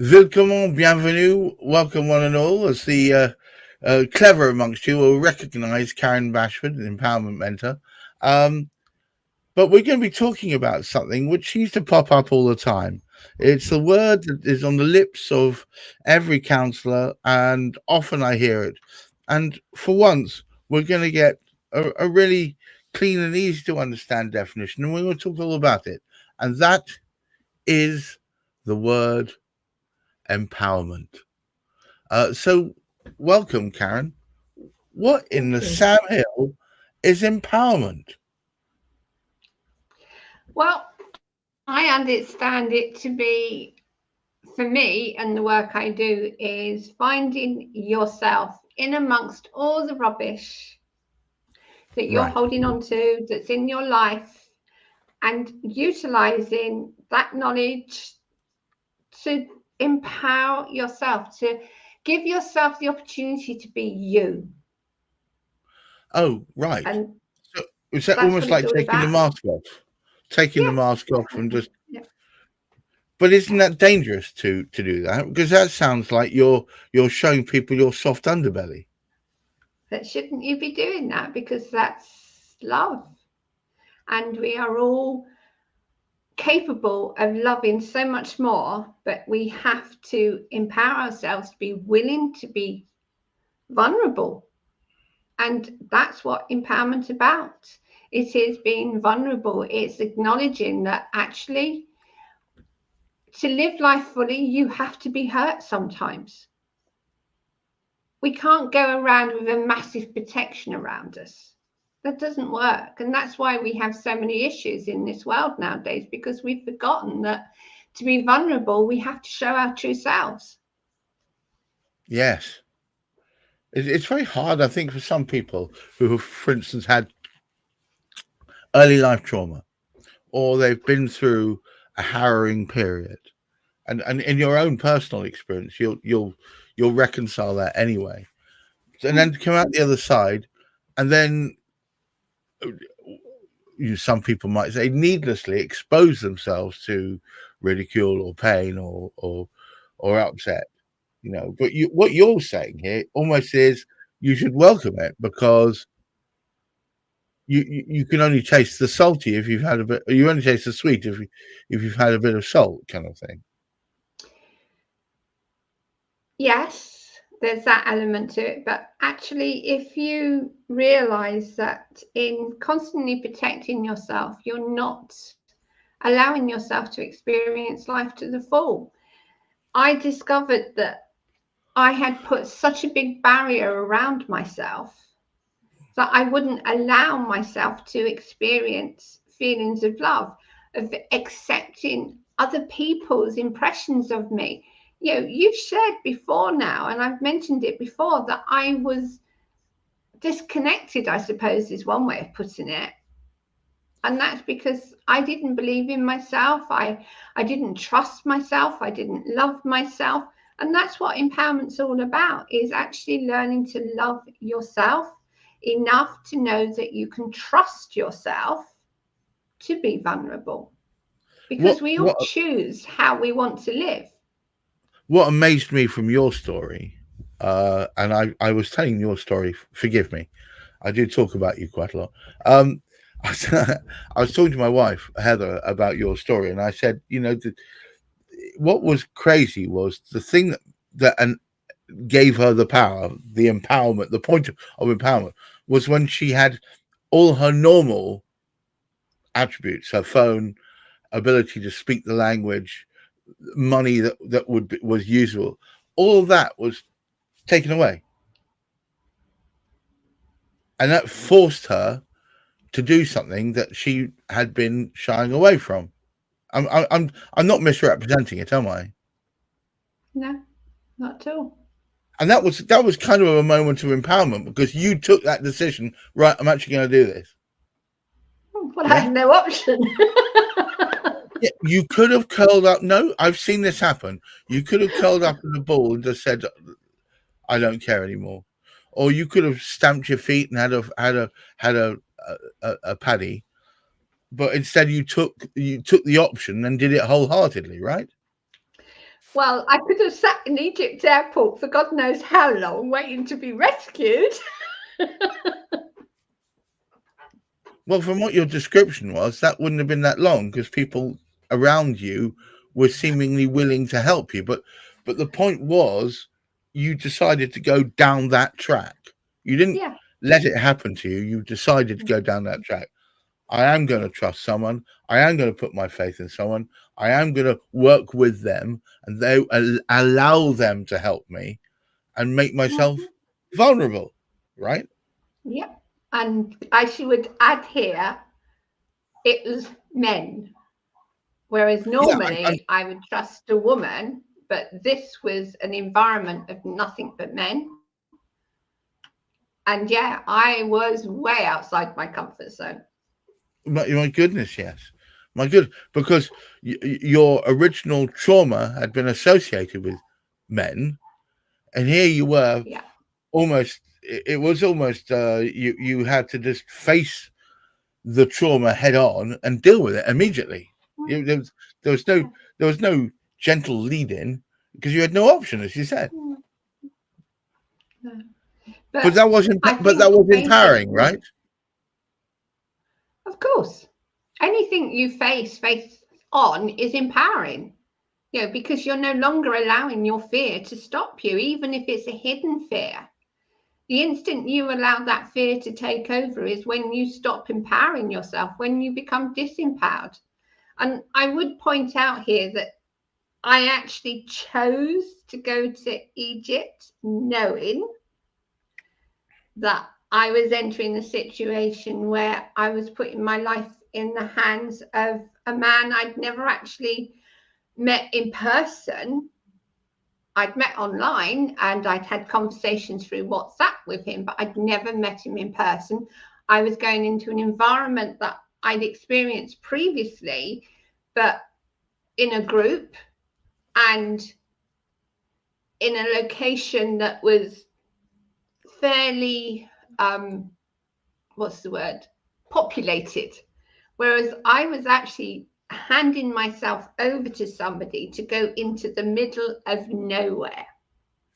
Willkommen, bienvenue, welcome one and all. As the clever amongst you will recognise Karen Bashford, an empowerment mentor. But we're going to be talking about something which seems to pop up all the time. It's the word that is on the lips of every counsellor, and often I hear it. And for once, we're going to get a really clean and easy to understand definition, and we're going to talk all about it. And that is the word empowerment. So, welcome, Karen. What in the Thank you. Sam Hill is empowerment? Well, I understand it to be, for me, and the work I do is finding yourself in amongst all the rubbish that you're Right. holding on to, that's in your life, and utilizing that knowledge to empower yourself, to give yourself the opportunity to be you. Oh, right. And So, is that that's almost what it's like all taking the about. mask off? Taking the Yeah, mask off and definitely. just. Yeah. But isn't that dangerous to do that? Because that sounds like you're showing people your soft underbelly. But shouldn't you be doing that? Because that's love. And we are all capable of loving so much more, but we have to empower ourselves to be willing to be vulnerable. And that's what empowerment's about. It is being vulnerable. It's acknowledging that actually to live life fully, you have to be hurt sometimes. We can't go around with a massive protection around us. That doesn't work. And that's why we have so many issues in this world nowadays, because we've forgotten that to be vulnerable, we have to show our true selves. Yes. It's very hard, I think, for some people who have, for instance, had early life trauma or they've been through a harrowing period. And in your own personal experience, you'll reconcile that anyway. And then to come out the other side, and then some people might say needlessly expose themselves to ridicule or pain or upset, But what you're saying here almost is you should welcome it because you can only taste the salty if you've had a bit. You only taste the sweet if you've had a bit of salt, kind of thing. Yes, there's that element to it. But actually, if you realize that in constantly protecting yourself, you're not allowing yourself to experience life to the full. I discovered that I had put such a big barrier around myself that I wouldn't allow myself to experience feelings of love, of accepting other people's impressions of me. You've shared before now, and I've mentioned it before, that I was disconnected, I suppose, is one way of putting it. And that's because I didn't believe in myself. I didn't trust myself. I didn't love myself. And that's what empowerment's all about, is actually learning to love yourself enough to know that you can trust yourself to be vulnerable. Because What we all what choose how we want to live. what amazed me from your story, and I was telling your story. Forgive me, I do talk about you quite a lot. Um, I was talking to my wife Heather about your story, and I said, what was crazy was the thing that and gave her the power, the empowerment, the point of empowerment was when she had all her normal attributes, her phone, ability to speak the language, money was useful. All of that was taken away, and that forced her to do something that she had been shying away from. I'm not misrepresenting it, am I? No, not at all. And that was kind of a moment of empowerment because you took that decision. Right, I'm actually going to do this. Well, I Yeah, had no option. yeah. You could have curled up. No, I've seen this happen. You could have curled up in the ball and just said, "I don't care anymore," or you could have stamped your feet and had a paddy. But instead, you took the option and did it wholeheartedly, right? Well, I could have sat in Egypt airport for God knows how long waiting to be rescued. Well, from what your description was, that wouldn't have been that long because people around you were seemingly willing to help you. But the point was, you decided to go down that track. You didn't Yeah. let it happen to you. You decided to go down that track. I am going to trust someone. I am going to put my faith in someone. I am going to work with them and they allow them to help me and make myself vulnerable, right? Yeah. And I should add here, it was men. Whereas Yeah, normally I would trust a woman, but this was an environment of nothing but men. And yeah, I was way outside my comfort zone. my goodness, yes. My good, because your original trauma had been associated with men, and here you were Yeah. almost, it was almost, you had to just face the trauma head on and deal with it immediately. There was, there was no there was no gentle lead in because you had no option, as you said. No. But that wasn't. I But think that was facing, empowering, right? of course, anything you face on is empowering. You know, because you're no longer allowing your fear to stop you, even if it's a hidden fear. The instant you allow that fear to take over is when you stop empowering yourself, when you become disempowered. And I would point out here that I actually chose to go to Egypt knowing that I was entering a situation where I was putting my life in the hands of a man I'd never actually met in person. I'd met online and I'd had conversations through WhatsApp with him, but I'd never met him in person. I was going into an environment that I'd experienced previously, but in a group and in a location that was fairly, what's the word, populated. Whereas I was actually handing myself over to somebody to go into the middle of nowhere.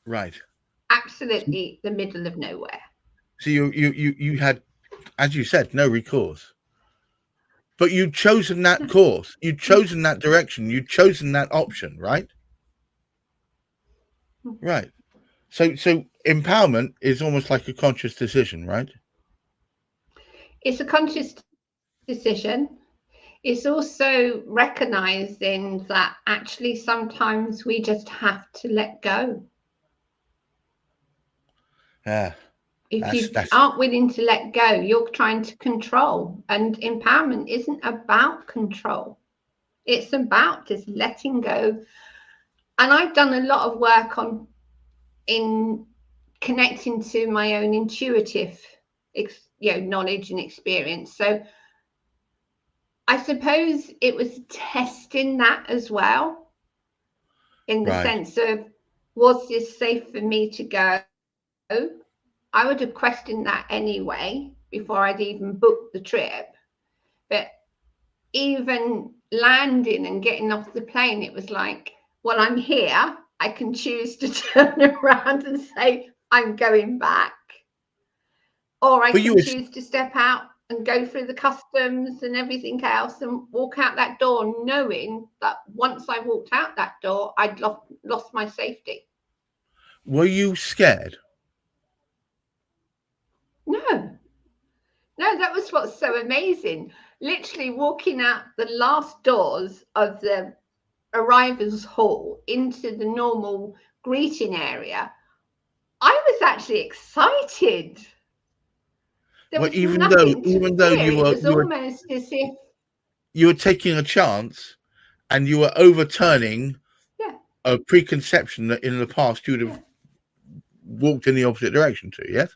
Right. Absolutely the middle of nowhere. So you had, as you said, no recourse. But you'd chosen that course. You'd chosen that direction. You'd chosen that option, right? Right. So empowerment is almost like a conscious decision, right? It's a conscious decision. It's also recognizing that actually sometimes we just have to let go. Yeah. If you That's aren't willing to let go, you're trying to control. And empowerment isn't about control, it's about just letting go. And I've done a lot of work on in connecting to my own intuitive knowledge and experience. So I suppose it was testing that as well, in the right. sense of, was this safe for me to go? I would have questioned that anyway before I'd even booked the trip. But even landing and getting off the plane, it was like, well, I'm here. I can choose to turn around and say, I'm going back. Or I But you can were choose to step out and go through the customs and everything else and walk out that door, knowing that once I walked out that door, I'd lost my safety. were you scared? No, that was what's so amazing. Literally walking out the last doors of the arrivals hall into the normal greeting area, I was actually excited. There Well, was nothing to even though fear. It was almost as if, you were taking a chance and you were overturning yeah, a preconception that in the past you would have walked in the opposite direction to, yes?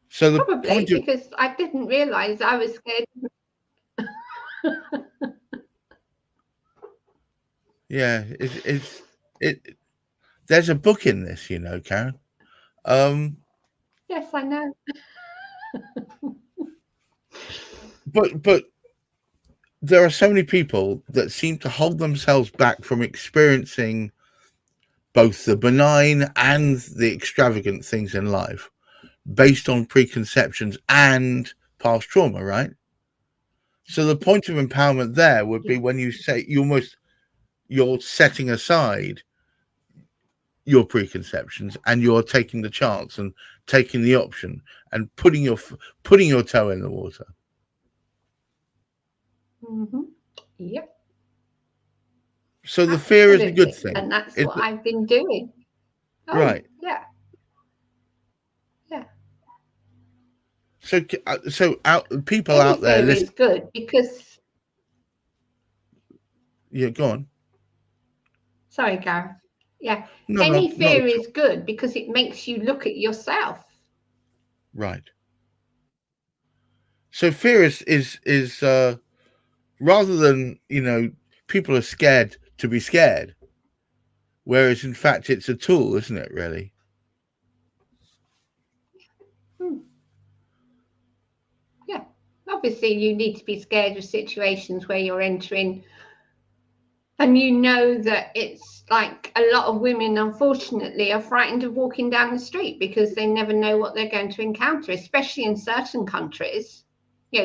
So the probably point of because I didn't realize I was scared. yeah, it there's a book in this, Karen. Um Yes, I know. but there are so many people that seem to hold themselves back from experiencing both the benign and the extravagant things in life based on preconceptions and past trauma, right? So the point of empowerment there would be when you say you're setting aside your preconceptions and you're taking the chance and taking the option and putting your toe in the water. Mm-hmm. Yep. So the fear is a good thing, and that's what I've been doing. Oh, right? Yeah. So people Any out there fear is good because. Yeah, go on. Sorry, Gareth. Yeah. No, Any not fear is good because it makes you look at yourself. Right. So fear is rather than, people are scared to be scared, whereas in fact it's a tool, isn't it, really? Yeah. Obviously, you need to be scared of situations where you're entering, and you know that it's like a lot of women, unfortunately, are frightened of walking down the street because they never know what they're going to encounter, especially in certain countries.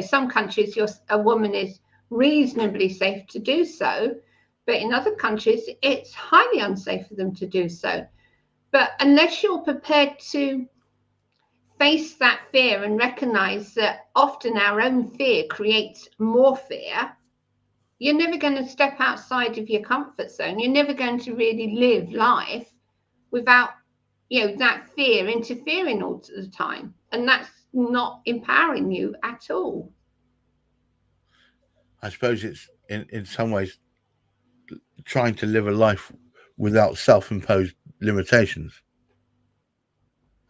Some countries, a woman is reasonably safe to do so, but in other countries, it's highly unsafe for them to do so. But unless you're prepared to face that fear and recognize that often our own fear creates more fear, you're never going to step outside of your comfort zone. You're never going to really live life without, that fear interfering all the time. And that's not empowering you at all. I suppose it's in some ways trying to live a life without self-imposed limitations.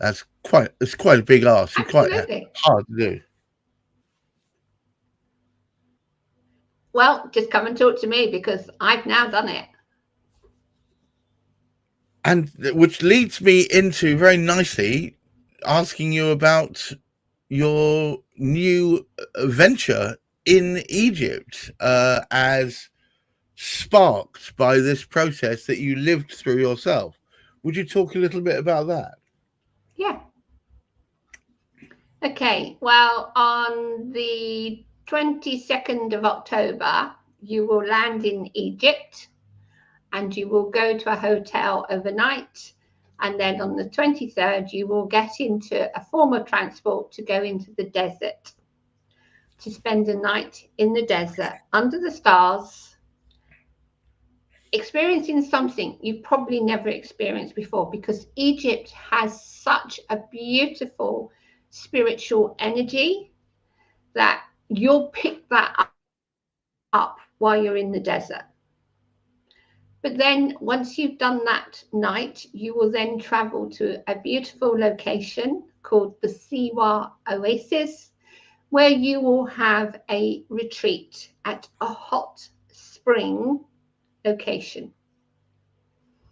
It's quite a big ask. It's quite hard to do. Well, just come and talk to me because I've now done it. And which leads me into very nicely asking you about your new venture in Egypt, as sparked by this process that you lived through yourself. Would you talk a little bit about that? Yeah. Okay. Well, on the 22nd of October, you will land in Egypt and you will go to a hotel overnight. And then on the 23rd, you will get into a form of transport to go into the desert, to spend a night in the desert under the stars, experiencing something you've probably never experienced before, because Egypt has such a beautiful spiritual energy that you'll pick that up while you're in the desert. But then once you've done that night, you will then travel to a beautiful location called the Siwa Oasis, where you will have a retreat at a hot spring location.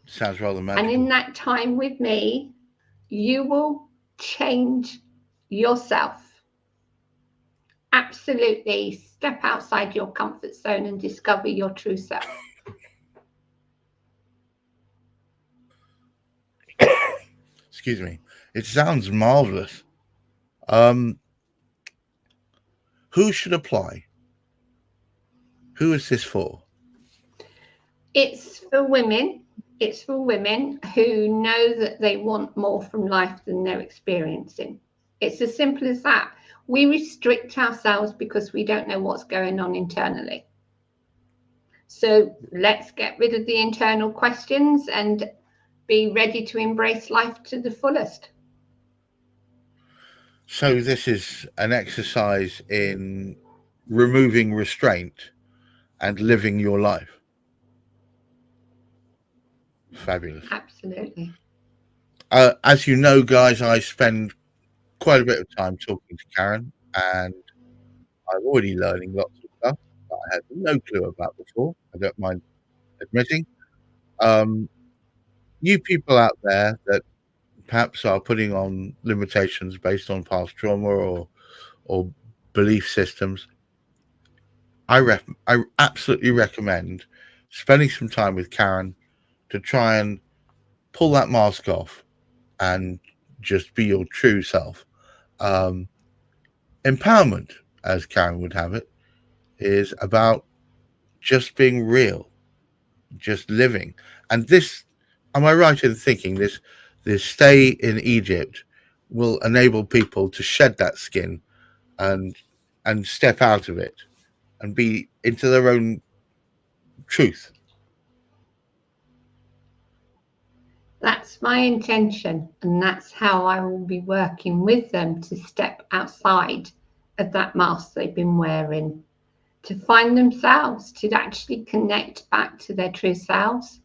Sounds rather magical. And in that time with me, you will change yourself. Absolutely step outside your comfort zone and discover your true self. Excuse me. It sounds marvelous. Who should apply? Who is this for? It's for women. It's for women who know that they want more from life than they're experiencing. It's as simple as that. We restrict ourselves because we don't know what's going on internally. So let's get rid of the internal questions and be ready to embrace life to the fullest. So this is an exercise in removing restraint and living your life. Fabulous. Absolutely. As you know, guys, I spend quite a bit of time talking to Karen, and I'm already learning lots of stuff that I had no clue about before. I don't mind admitting. You people out there that perhaps are putting on limitations based on past trauma or belief systems, I absolutely recommend spending some time with Karen to try and pull that mask off and just be your true self. Um, Empowerment, as Karen would have it, is about just being real, just living. And this, am I right in thinking this stay in Egypt will enable people to shed that skin and step out of it and be into their own truth? That's my intention, and that's how I will be working with them to step outside of that mask they've been wearing, to find themselves, to actually connect back to their true selves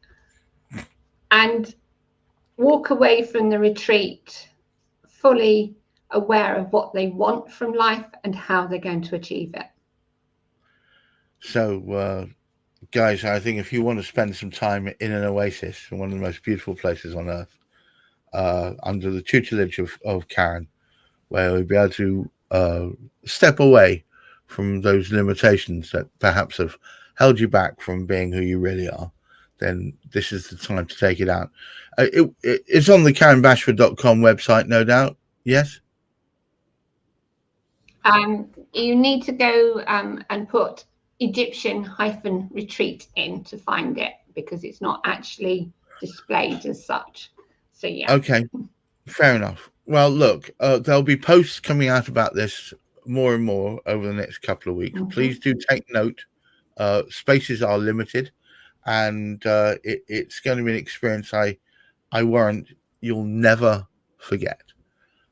and walk away from the retreat fully aware of what they want from life and how they're going to achieve it. So, guys, I think if you want to spend some time in an oasis, in one of the most beautiful places on earth, under the tutelage of Karen, where you'll be able to step away from those limitations that perhaps have held you back from being who you really are, then this is the time to take it out. It's on the KarenBashford.com website, no doubt. Yes? You need to go and put Egyptian-retreat in to find it, because it's not actually displayed as such. So yeah. Okay, fair enough. Well, look, there'll be posts coming out about this more and more over the next couple of weeks. Please do take note. Spaces are limited, and it's going to be an experience I warrant you'll never forget.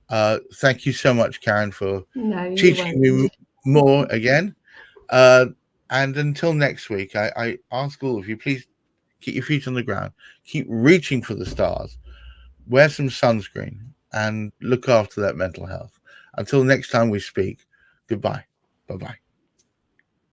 Thank you so much, Karen, for teaching me more again. And until next week, I ask all of you, please keep your feet on the ground, keep reaching for the stars, wear some sunscreen, and look after that mental health. Until next time we speak, goodbye. Bye-bye.